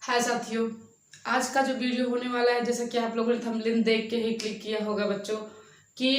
हाय साथियों, आज का जो वीडियो होने वाला है, जैसा कि आप लोगों ने थंबनेल देख के ही क्लिक किया होगा बच्चों, कि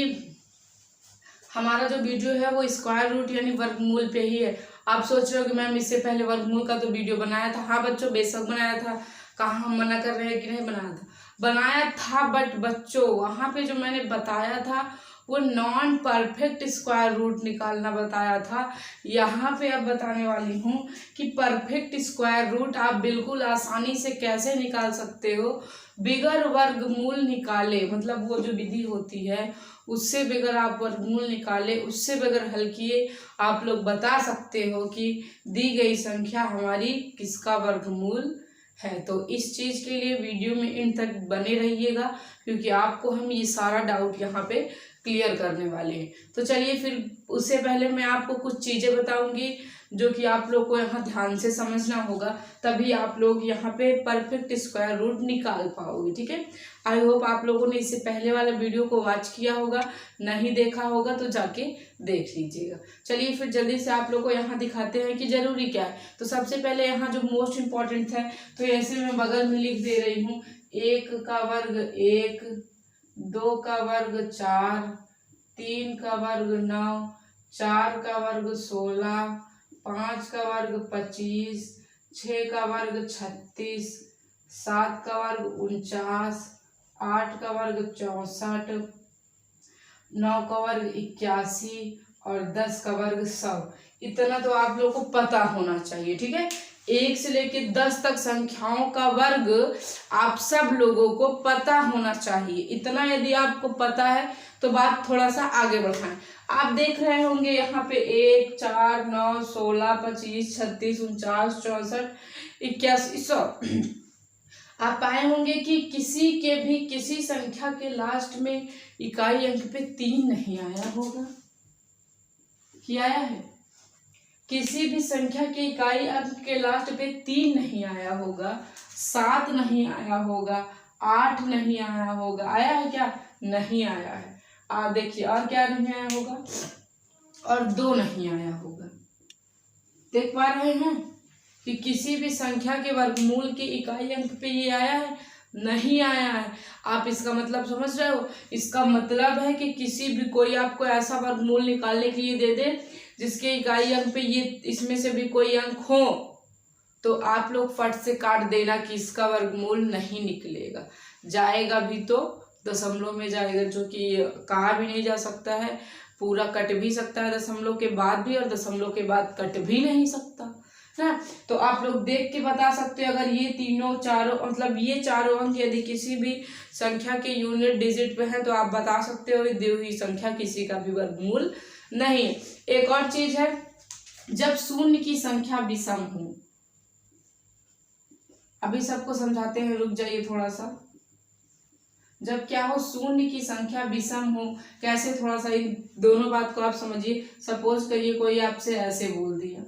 हमारा जो वीडियो है वो स्क्वायर रूट यानी वर्गमूल पे ही है। आप सोच रहे हो कि मैम इससे पहले वर्गमूल का तो वीडियो बनाया था। हाँ बच्चों, बेशक बनाया था। कहाँ हम मना कर रहे हैं कि नहीं बनाया था, बट बच्चों वहाँ पे जो मैंने बताया था वो नॉन परफेक्ट स्क्वायर रूट निकालना बताया था। यहाँ पे अब बताने वाली हूँ कि परफेक्ट स्क्वायर रूट आप बिल्कुल आसानी से कैसे निकाल सकते हो बिगर वर्गमूल निकाले। मतलब वो जो विधि होती है उससे बगैर आप वर्गमूल निकाले, उससे बगैर हल किए आप लोग बता सकते हो कि दी गई संख्या हमारी किसका वर्गमूल है। तो इस चीज के लिए वीडियो में इन तक बने रहिएगा, क्योंकि आपको हम ये सारा डाउट यहाँ पे क्लियर करने वाले हैं। तो चलिए फिर उससे पहले मैं आपको कुछ चीजें बताऊंगी जो कि आप लोग को यहाँ ध्यान से समझना होगा, तभी आप लोग यहाँ पे परफेक्ट स्क्वायर रूट निकाल पाओगे। ठीक है, आई होप आप लोगों ने इससे पहले वाला वीडियो को वॉच किया होगा, नहीं देखा होगा तो जाके देख लीजिएगा। चलिए फिर जल्दी से आप लोग को यहाँ दिखाते हैं कि जरूरी क्या है। तो सबसे पहले यहाँ जो मोस्ट इम्पॉर्टेंट है, तो ऐसे मैं बगल में लिख दे रही हूँ, 1 का वर्ग 1, 2 का वर्ग 4, 3 का वर्ग 9, 4 का वर्ग 16, 5 का वर्ग 25, 6 का वर्ग 36, 7 का वर्ग 49, 8 का वर्ग 64, 9 का वर्ग 81 और 10 का वर्ग 100। इतना तो आप लोग को पता होना चाहिए। ठीक है, 1 से लेके 10 तक संख्याओं का वर्ग आप सब लोगों को पता होना चाहिए। इतना यदि आपको पता है तो बात थोड़ा सा आगे बढ़ाएं। आप देख रहे होंगे यहाँ पे 1, 4, 9, 16, 25, 36, 49, 64, 81, 100। आप पाए होंगे कि किसी के भी किसी संख्या के लास्ट में इकाई अंक पे 3 नहीं आया होगा। क्या आया है? किसी भी संख्या के इकाई अंक के लास्ट पे 3 नहीं आया होगा, 7 नहीं आया होगा, 8 नहीं आया होगा। आया है क्या? नहीं आया है। आप देखिए, और क्या नहीं आया होगा? और 2 नहीं आया होगा। देख पा रहे हैं कि किसी भी संख्या के वर्गमूल के इकाई अंक पे ये आया है? नहीं आया है। आप इसका मतलब समझ रहे हो? इसका मतलब है कि किसी भी कोई आपको ऐसा वर्गमूल निकालने के लिए दे दे जिसके इकाई अंक पे ये इसमें से भी कोई अंक हो, तो आप लोग फट से काट देना कि इसका वर्गमूल नहीं निकलेगा। जाएगा भी तो दशमलव में जाएगा, जो कि कहा भी नहीं जा सकता है। पूरा कट भी सकता है दशमलव के बाद भी, और दशमलव के बाद कट भी नहीं सकता है। तो आप लोग देख के बता सकते हो, अगर ये तीनों चारों मतलब ये चारों अंक यदि किसी भी संख्या के यूनिट डिजिट पे है तो आप बता सकते हो दी हुई संख्या किसी का भी वर्गमूल नहीं। एक और चीज है, जब शून्य की संख्या विषम हो, अभी सबको समझाते हैं, रुक जाइए थोड़ा सा। जब क्या हो, शून्य की संख्या विषम हो, कैसे, थोड़ा सा इन दोनों बात को आप समझिए। सपोज करिए कोई आपसे ऐसे बोल दिया,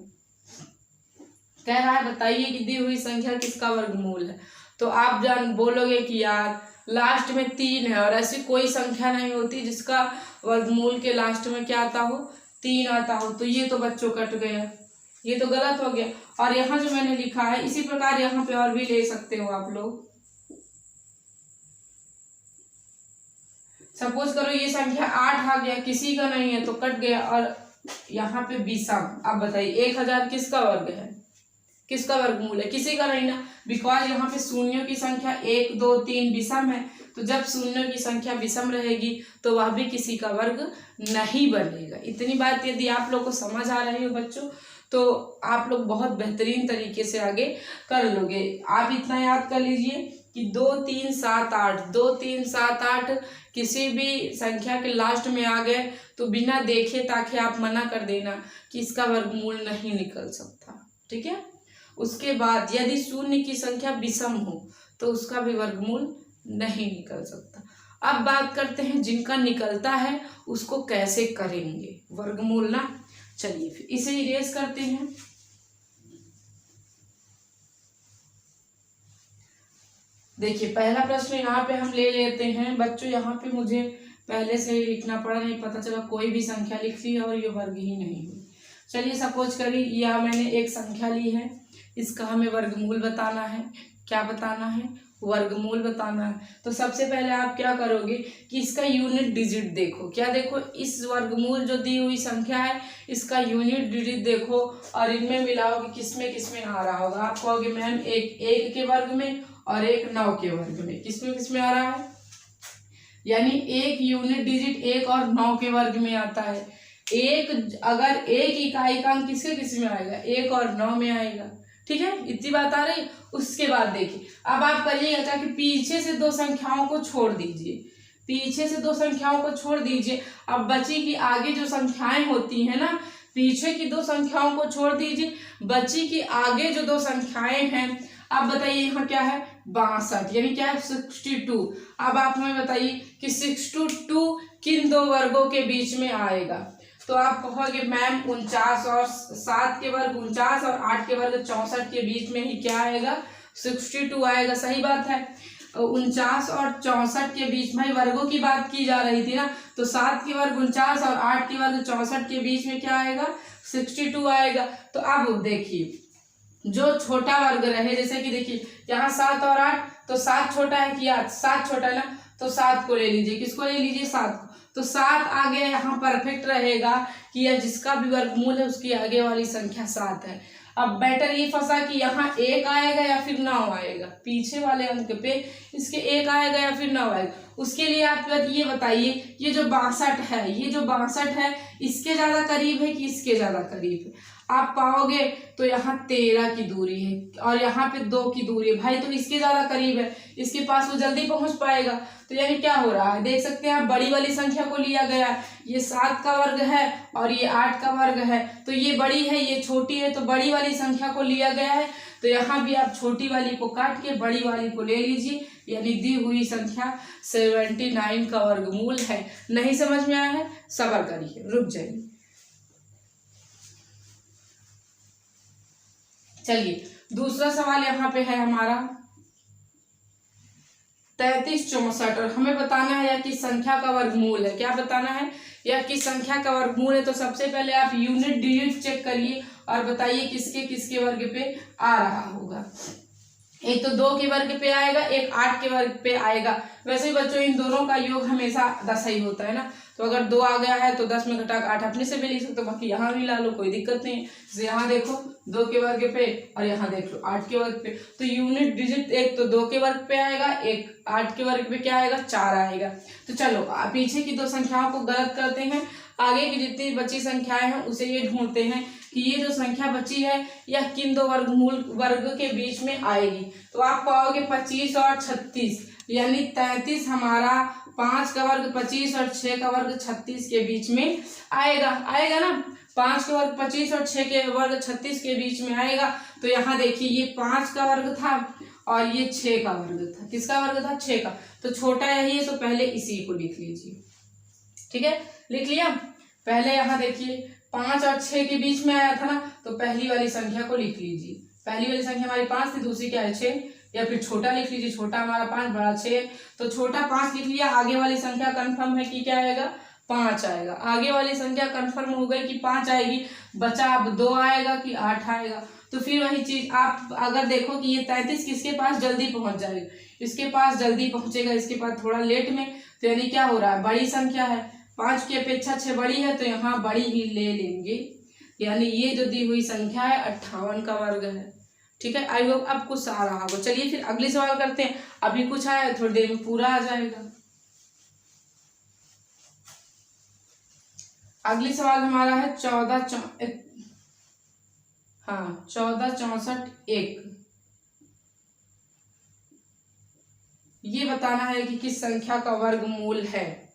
कह रहा है बताइए कि दी हुई संख्या किसका वर्गमूल है। तो आप जान बोलोगे कि यार लास्ट में 3 है, और ऐसी कोई संख्या नहीं होती जिसका वर्गमूल के लास्ट में क्या आता हो, 3 आता हो। तो ये तो बच्चों कट गया, ये तो गलत हो गया। और यहाँ जो मैंने लिखा है, इसी प्रकार यहाँ पे और भी ले सकते हो आप लोग। सपोज करो ये संख्या 8 आ गया, किसी का नहीं है तो कट गया, और यहाँ पे विषम। आप बताइए 1000 किसका वर्ग है, किसका वर्गमूल है? किसी का नहीं ना, बिकॉज यहाँ पे शून्यों की संख्या 1, 2, 3 विषम है। तो जब शून्यों की संख्या विषम रहेगी तो वह भी किसी का वर्ग नहीं बनेगा। इतनी बात यदि आप लोग को समझ आ रही हो बच्चों, तो आप लोग बहुत बेहतरीन तरीके से आगे कर लोगे। आप इतना याद कर लीजिए कि 2, 3, 7, 8, 2, 3, 7, 8 किसी भी संख्या के लास्ट में आ गए तो बिना देखे ताके आप मना कर देना कि इसका वर्गमूल नहीं निकल सकता। ठीक है, उसके बाद यदि शून्य की संख्या विषम हो तो उसका भी वर्गमूल नहीं निकल सकता। अब बात करते हैं जिनका निकलता है उसको कैसे करेंगे वर्गमूल ना। चलिए फिर इसे इरेज करते हैं। देखिए पहला प्रश्न यहाँ पे हम ले लेते हैं बच्चों। यहाँ पे मुझे पहले से ही लिखना पड़ा, नहीं पता चला कोई भी संख्या लिख ली और ये वर्ग ही नहीं हुई। चलिए सपोज करिए यह मैंने एक संख्या ली है, इसका हमें वर्गमूल बताना है। क्या बताना है, वर्गमूल बताना है। तो सबसे पहले आप क्या करोगे कि इसका यूनिट डिजिट देखो। क्या देखो, इस वर्गमूल जो दी हुई संख्या है इसका यूनिट डिजिट देखो और इनमें मिलाओ कि किसमें किसमें आ रहा होगा। आप कहोगे मैम एक 1 के वर्ग में और एक 9 के वर्ग में, किसमें किसमें आ रहा है, यानी एक यूनिट डिजिट 1 और 9 के वर्ग में आता है। एक अगर एक इकाई का अंक किसके किस में आएगा, 1 और 9 में आएगा। ठीक है, इतनी बात आ रही। उसके बाद देखिए, अब आप करिएगा कि पीछे से दो संख्याओं को छोड़ दीजिए, पीछे से दो संख्याओं को छोड़ दीजिए। अब बची की आगे जो संख्याएं होती है ना, पीछे की दो संख्याओं को छोड़ दीजिए, बची की आगे जो दो संख्याएं हैं, आप बताइए यहाँ क्या है, 62, यानी क्या है 62। अब आप हमें बताइए कि 62 किन दो वर्गों के बीच में आएगा। तो आप कहोगे मैम 49 और 7 के वर्ग 49 और 8 के वर्ग 64 के बीच में ही क्या आएगा, 62 आएगा। सही बात है, 49 और 64 के बीच में वर्गों की बात की जा रही थी ना, तो 7 के वर्ग 49 और 8 के वर्ग 64 के बीच में क्या आएगा, 62 आएगा। तो अब देखिए जो छोटा वर्ग रहे, जैसे कि देखिए यहाँ 7 और 8, तो 7 छोटा है कि 8, 7 छोटा है ना, तो 7 को ले लीजिए। किसको ले लीजिए, 7 को। तो 7 आगे यहाँ परफेक्ट रहेगा कि यह जिसका भी वर्गमूल है उसकी आगे वाली संख्या 7 है। अब बेटर ये फंसा कि यहाँ 1 आएगा या फिर 9 आएगा, पीछे वाले अंक पे इसके 1 आएगा या फिर 9 आएगा। उसके लिए आप ये बताइए, ये जो 62 है, ये जो 62 है इसके ज्यादा करीब है कि इसके ज्यादा करीब है। आप पाओगे तो यहाँ 13 की दूरी है और यहाँ पे 2 की दूरी है, भाई तो इसके ज्यादा करीब है, इसके पास वो जल्दी पहुंच पाएगा। तो यानी क्या हो रहा है, देख सकते हैं आप, बड़ी वाली संख्या को लिया गया, ये 7 का वर्ग है और ये 8 का वर्ग है, तो ये बड़ी है ये छोटी है, तो बड़ी वाली संख्या को लिया गया है। तो यहाँ भी आप छोटी वाली को काट के बड़ी वाली को ले लीजिए, यानी दी हुई संख्या 79 का वर्गमूल है। नहीं समझ में आया है, सब्र करिए, रुक जाइए। चलिए दूसरा सवाल यहाँ पे है हमारा 33, 64 और हमें बताना है या किस संख्या का वर्गमूल है। क्या बताना है, या किस संख्या का वर्गमूल है। तो सबसे पहले आप यूनिट डिजिट चेक करिए और बताइए किसके किसके वर्ग पे आ रहा होगा। एक तो 2 के वर्ग पे आएगा, एक 8 के वर्ग पे आएगा। वैसे ही बच्चों इन दोनों का योग हमेशा 10 ही होता है ना, तो अगर 2 आ गया है तो 10 में घटा 8 अपने से भी लिख सकते हो, बाकी यहाँ भी ला लो, कोई दिक्कत नहीं है। जैसे यहाँ देखो 2 के वर्ग पे और यहाँ देख लो 8 के वर्ग पे, तो यूनिट डिजिट एक तो 2 के वर्ग पे आएगा, एक 8 के वर्ग पे क्या आएगा, 4 आएगा। तो चलो पीछे की दो संख्याओं को गलत करते हैं, आगे की जितनी बची संख्याएं हैं उसे ये ढूंढते हैं कि ये जो संख्या बची है यह किन दो वर्गमूल वर्ग के बीच में आएगी। तो आप पाओगे 25 और 36, यानी 33 हमारा 5 का वर्ग 25 और 6 का वर्ग 36 के बीच में आएगा। आएगा ना, 5 का वर्ग 25 और 6 के वर्ग 36 के बीच में आएगा। तो यहाँ देखिए ये 5 का वर्ग था और ये 6 का वर्ग था। किसका वर्ग था, 6 का। तो छोटा यही है, तो पहले इसी को लिख लीजिए। ठीक है, लिख लिया। पहले यहाँ देखिए 5 और 6 के बीच में आया था ना, तो पहली वाली संख्या को लिख लीजिए। पहली वाली संख्या हमारी 5 थी, दूसरी क्या है 6, या फिर छोटा लिख लीजिए। छोटा हमारा 5, बड़ा 6, तो छोटा 5 लिख लिया। आगे वाली संख्या कंफर्म है कि क्या आएगा, 5 आएगा। आगे वाली संख्या कंफर्म हो गई कि 5 आएगी, बचा अब 2 आएगा कि 8 आएगा। तो फिर वही चीज आप अगर देखो कि ये 33 किसके पास जल्दी पहुंच जाएगा, इसके पास जल्दी पहुंचेगा, इसके पास थोड़ा लेट में। तो यानी क्या हो रहा है, बड़ी संख्या है, 5 की अपेक्षा 6 बड़ी है, तो यहाँ बड़ी ही ले लेंगे। यानी ये जो दी हुई संख्या है 58 का वर्ग है। ठीक है, आई होप अब कुछ आ रहा होगा। चलिए फिर अगली सवाल करते हैं, अभी कुछ आया थोड़ी देर में पूरा आ जाएगा। अगली सवाल हमारा है 1464 1। ये बताना है कि किस संख्या का वर्गमूल है।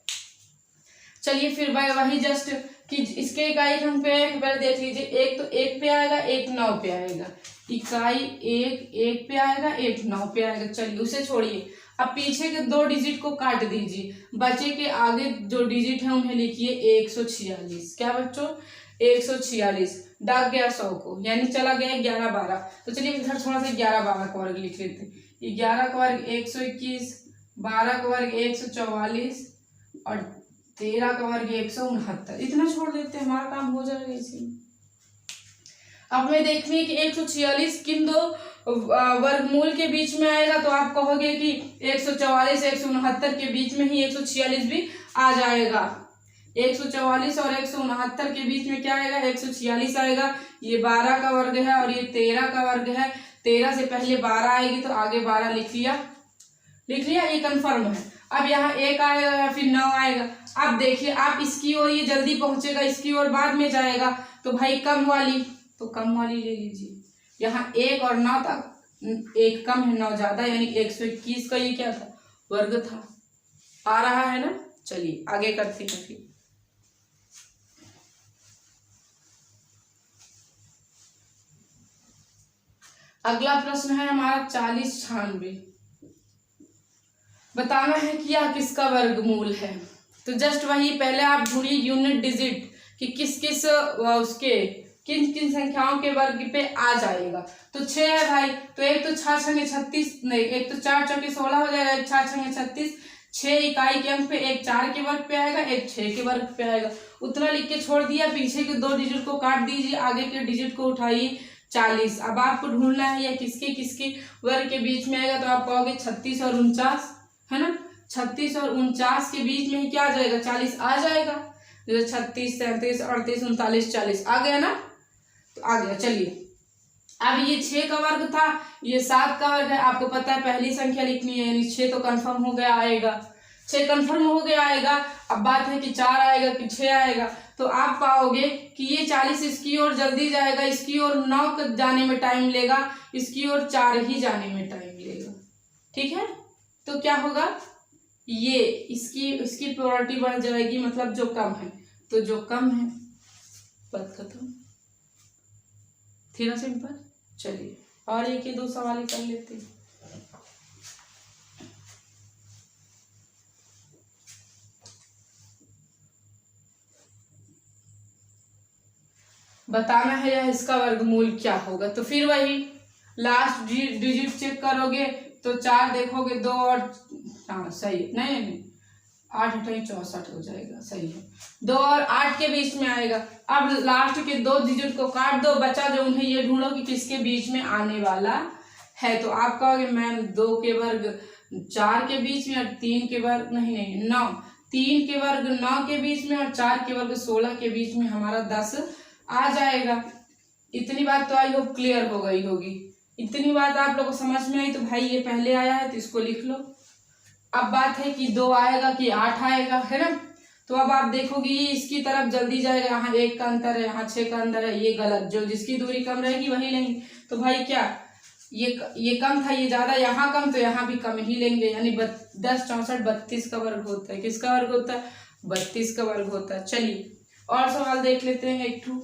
चलिए फिर भाई वही जस्ट कि इसके इकाई अंक पे पहले देख लीजिए। एक तो 1 पे आएगा, एक 9 पे आएगा। इकाई 1 पे आएगा, एक 9 पे आएगा। चलिए उसे छोड़िए, अब पीछे के 2 डिजिट को काट दीजिए, बचे के आगे जो डिजिट है उन्हें लिखिए 146। क्या बच्चों, 146 दाग गया 100 को, यानी चला गया 11 12। तो चलिए इधर थोड़ा सा 11 12 का वर्ग लिख लेते हैं। 11 का वर्ग 121, 12 का वर्ग 144 और 13 का वर्ग 169। इतना छोड़ देते हैं, हमारा काम हो जाएगा इसी में। अब हमें देखनी है कि 146 किन दो वर्गमूल के बीच में आएगा तो आप कहोगे कि 144 169 के बीच में ही 146 भी आ जाएगा। 144 और 169 के बीच में क्या आएगा, 146 आएगा। ये 12 का वर्ग है और ये 13 का वर्ग है। 13 से पहले 12 आएगी तो आगे 12 लिख लिया, ये कंफर्म है। अब यहाँ 1 आएगा या फिर 9 आएगा। अब देखिए आप इसकी ओर ये जल्दी पहुंचेगा, इसकी ओर बाद में जाएगा, तो भाई कम वाली, तो कम वाली ले लीजिए। यहाँ 1 और 9 तक 1 कम है, 9 ज्यादा, यानी 121 का ये क्या था, वर्ग था। आ रहा है ना। चलिए आगे करते हैं फिर। अगला प्रश्न है हमारा 40 96। बताना है कि यह किसका वर्गमूल है। तो जस्ट वही पहले आप ढूंढिए यूनिट डिजिट कि किस किस उसके किन किन संख्याओं के वर्ग पे आ जाएगा। तो 6 है भाई, तो एक तो 6 छंगे 36 नहीं, एक तो 4 चौके 16 हो जाएगा, एक 4 छंगे 36। 6 इकाई के अंक पे, एक 4 के वर्ग पे आएगा, एक 6 के वर्ग पे आएगा। उतना लिख के छोड़ दिया, पीछे के 2 डिजिट को काट दीजिए, आगे के डिजिट को उठाइए 40। अब आपको ढूंढना है या किसके किसके वर्ग के बीच में आएगा, तो आप कहोगे 36 और 49 है ना। 36 और 49 के बीच में ही क्या आ जाएगा, 40 आ जाएगा। जैसे 36 37 38 39 40 आ गया ना, तो आ गया। चलिए अब ये 6 का वर्ग था, ये 7 का वर्ग है। आपको पता है पहली संख्या लिखनी है, यानी 6 तो कंफर्म हो गया आएगा, 6 कंफर्म हो गया आएगा। अब बात है कि 4 आएगा कि 6 आएगा। तो आप पाओगे कि ये 40 इसकी ओर जल्दी जाएगा, इसकी ओर 9 जाने में टाइम लेगा, इसकी ओर 4 ही जाने में टाइम लेगा। ठीक है, तो क्या होगा, ये इसकी प्रोबेबिलिटी बढ़ जाएगी, मतलब जो कम है। तो जो कम है, बात खत्म, थी ना सिंपल। चलिए और एक ही 2 सवाल कर लेते हैं। बताना है या इसका वर्गमूल क्या होगा। तो फिर वही लास्ट डिजिट चेक करोगे तो 4 देखोगे, 2 और हाँ सही, नहीं 8 8 64 हो जाएगा, सही है। 2 और 8 के बीच में आएगा। अब लास्ट के 2 डिजिट को काट दो, बचा जो उन्हें ये ढूंढो कि किसके बीच में आने वाला है। तो आप कहोगे मैम 2 के वर्ग 4 के बीच में और 3 के वर्ग नहीं 9, 3 के वर्ग 9 के बीच में और 4 के वर्ग 16 के बीच में हमारा 10 आ जाएगा। इतनी बात तो आई होप क्लियर हो गई होगी। इतनी बात आप लोगों को समझ में आई तो भाई ये पहले आया है तो इसको लिख लो। अब बात है कि 2 आएगा कि 8 आएगा, है ना। तो अब आप देखोगे ये इसकी तरफ जल्दी जाएगा, यहाँ 1 का अंतर है, यहाँ 6 का अंतर है, ये गलत, जो जिसकी दूरी कम रहेगी वही लेंगे। तो भाई क्या ये कम था, ये ज्यादा, यहाँ कम तो यहाँ भी कम ही लेंगे, यानी 10 64 32 का वर्ग होता है। किसका वर्ग होता है, 32 का वर्ग होता है। चलिए और सवाल देख लेते हैं एक ठू।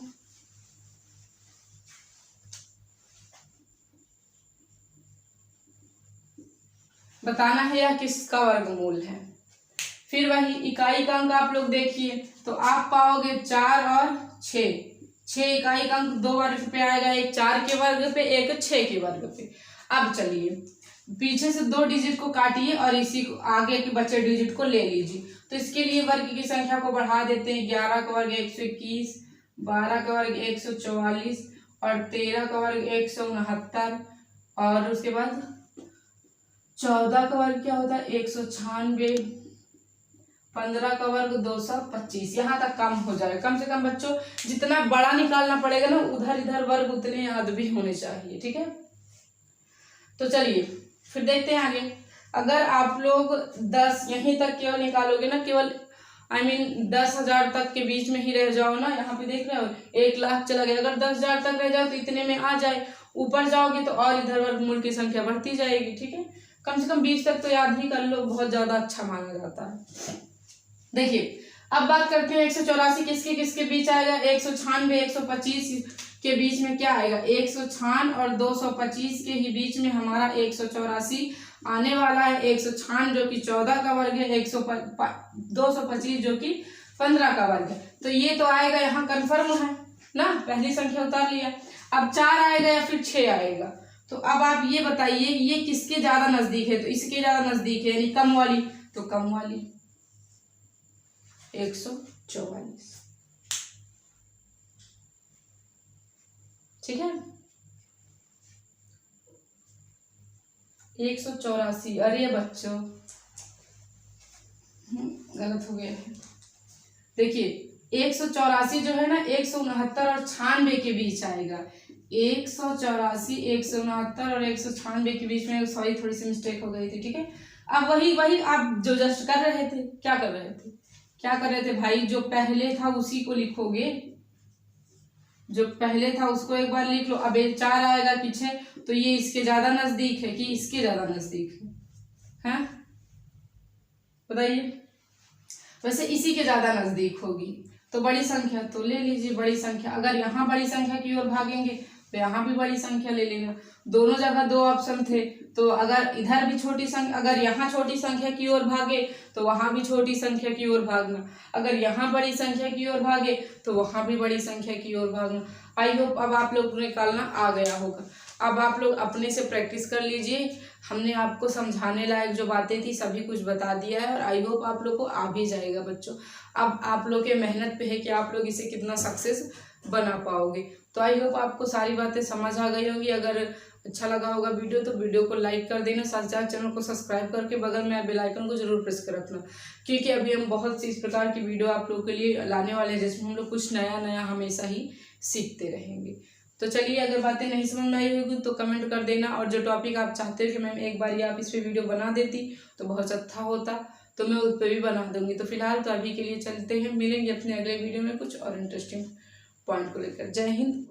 बताना है यह किसका वर्गमूल है। फिर वही इकाई का अंक आप लोग देखिए तो आप पाओगे 4 और 6। 6 इकाई का अंक 2 वर्ग पे आएगा, एक 4 के वर्ग पे, एक 6 के वर्ग पे। अब चलिए पीछे से 2 डिजिट को काटिए और इसी को आगे के बचे डिजिट को ले लीजिए। तो इसके लिए वर्ग की संख्या को बढ़ा देते हैं। 11 का वर्ग 121, 12 का वर्ग 144 और 13 का वर्ग 169 और उसके बाद 14 का वर्ग क्या होता है 196, 15 का वर्ग 225। यहाँ तक कम हो जाएगा। कम से कम बच्चों जितना बड़ा निकालना पड़ेगा ना, उधर इधर वर्ग उतने याद भी होने चाहिए। ठीक है, तो चलिए फिर देखते हैं आगे। अगर आप लोग 10 यहीं तक केवल निकालोगे ना, केवल 10,000 तक के बीच में ही रह जाओ ना, यहाँ पे देख रहे हो 1 लाख चला गया। अगर 10,000 तक रह जाओ तो इतने में आ जाए, ऊपर जाओगे तो और इधर वर्गमूल की संख्या बढ़ती जाएगी। ठीक है, कम से कम 20 तक तो याद ही कर लो, बहुत ज्यादा अच्छा माना जाता है। देखिए अब बात करते हैं 184 किसके किसके बीच आएगा। 196 125 के बीच में क्या आएगा, 196 और 225 के ही बीच में हमारा 184 आने वाला है। 196 जो कि 14 का वर्ग है, 225 जो कि 15 का वर्ग है। तो ये तो आएगा, यहाँ कन्फर्म है ना, पहली संख्या उतार लिया। अब 4 आएगा या फिर 6 आएगा। तो अब आप ये बताइए ये किसके ज्यादा नजदीक है। तो इसके ज्यादा नजदीक है, यानी कम वाली, तो कम वाली 144। ठीक है, 184। अरे बच्चों गलत हो गया है। देखिए 184 जो है ना 169 और 96 के बीच आएगा। 184, 169 और 196 के बीच में, सॉरी थोड़ी सी मिस्टेक हो गई थी, ठीक है। अब वही आप जो जस्ट कर रहे थे, क्या कर रहे थे भाई, जो पहले था उसी को लिखोगे, जो पहले था उसको एक बार लिख लो। अब एक 4 आएगा पीछे, तो ये इसके ज्यादा नजदीक है कि इसके ज्यादा नजदीक है, हैं? बताइए। वैसे इसी के ज्यादा नजदीक होगी, तो बड़ी संख्या तो ले लीजिए बड़ी संख्या। अगर यहाँ बड़ी संख्या की ओर भागेंगे तो यहाँ भी बड़ी संख्या ले लेना। दोनों जगह 2 ऑप्शन थे, तो अगर इधर भी छोटी संख्या, अगर यहाँ छोटी संख्या की ओर भागे तो वहां भी छोटी संख्या की ओर भागना। अगर यहाँ बड़ी संख्या की ओर भागे तो वहां भी बड़ी संख्या की ओर भागना। आई होप अब आप लोग को निकालना आ गया होगा। अब आप लोग अपने से प्रैक्टिस कर लीजिए। हमने आपको समझाने लायक जो बातें थी सभी कुछ बता दिया है, और आई होप आप लोग को आ भी जाएगा बच्चों। अब आप लोग के मेहनत पे है कि आप लोग इसे कितना सक्सेस बना पाओगे। तो आई होप आपको सारी बातें समझ आ गई होगी। अगर अच्छा लगा होगा वीडियो तो वीडियो को लाइक कर देना, साथ साथ चैनल को सब्सक्राइब करके बगल में बेल आइकन को जरूर प्रेस कर रखना, क्योंकि अभी हम बहुत सी इस प्रकार की वीडियो आप लोगों के लिए लाने वाले हैं, जिसमें हम लोग कुछ नया नया हमेशा ही सीखते रहेंगे। तो चलिए, अगर बातें नहीं समझ में आई होगी तो कमेंट कर देना, और जो टॉपिक आप चाहते हो कि मैम एक बार आप इस पर वीडियो बना देती तो बहुत अच्छा होता, तो मैं उस पर भी बना दूंगी। तो फिलहाल तो अभी के लिए चलते हैं, मिलेंगे अपने अगले वीडियो में कुछ और इंटरेस्टिंग पॉइंट को लेकर। जय हिंद।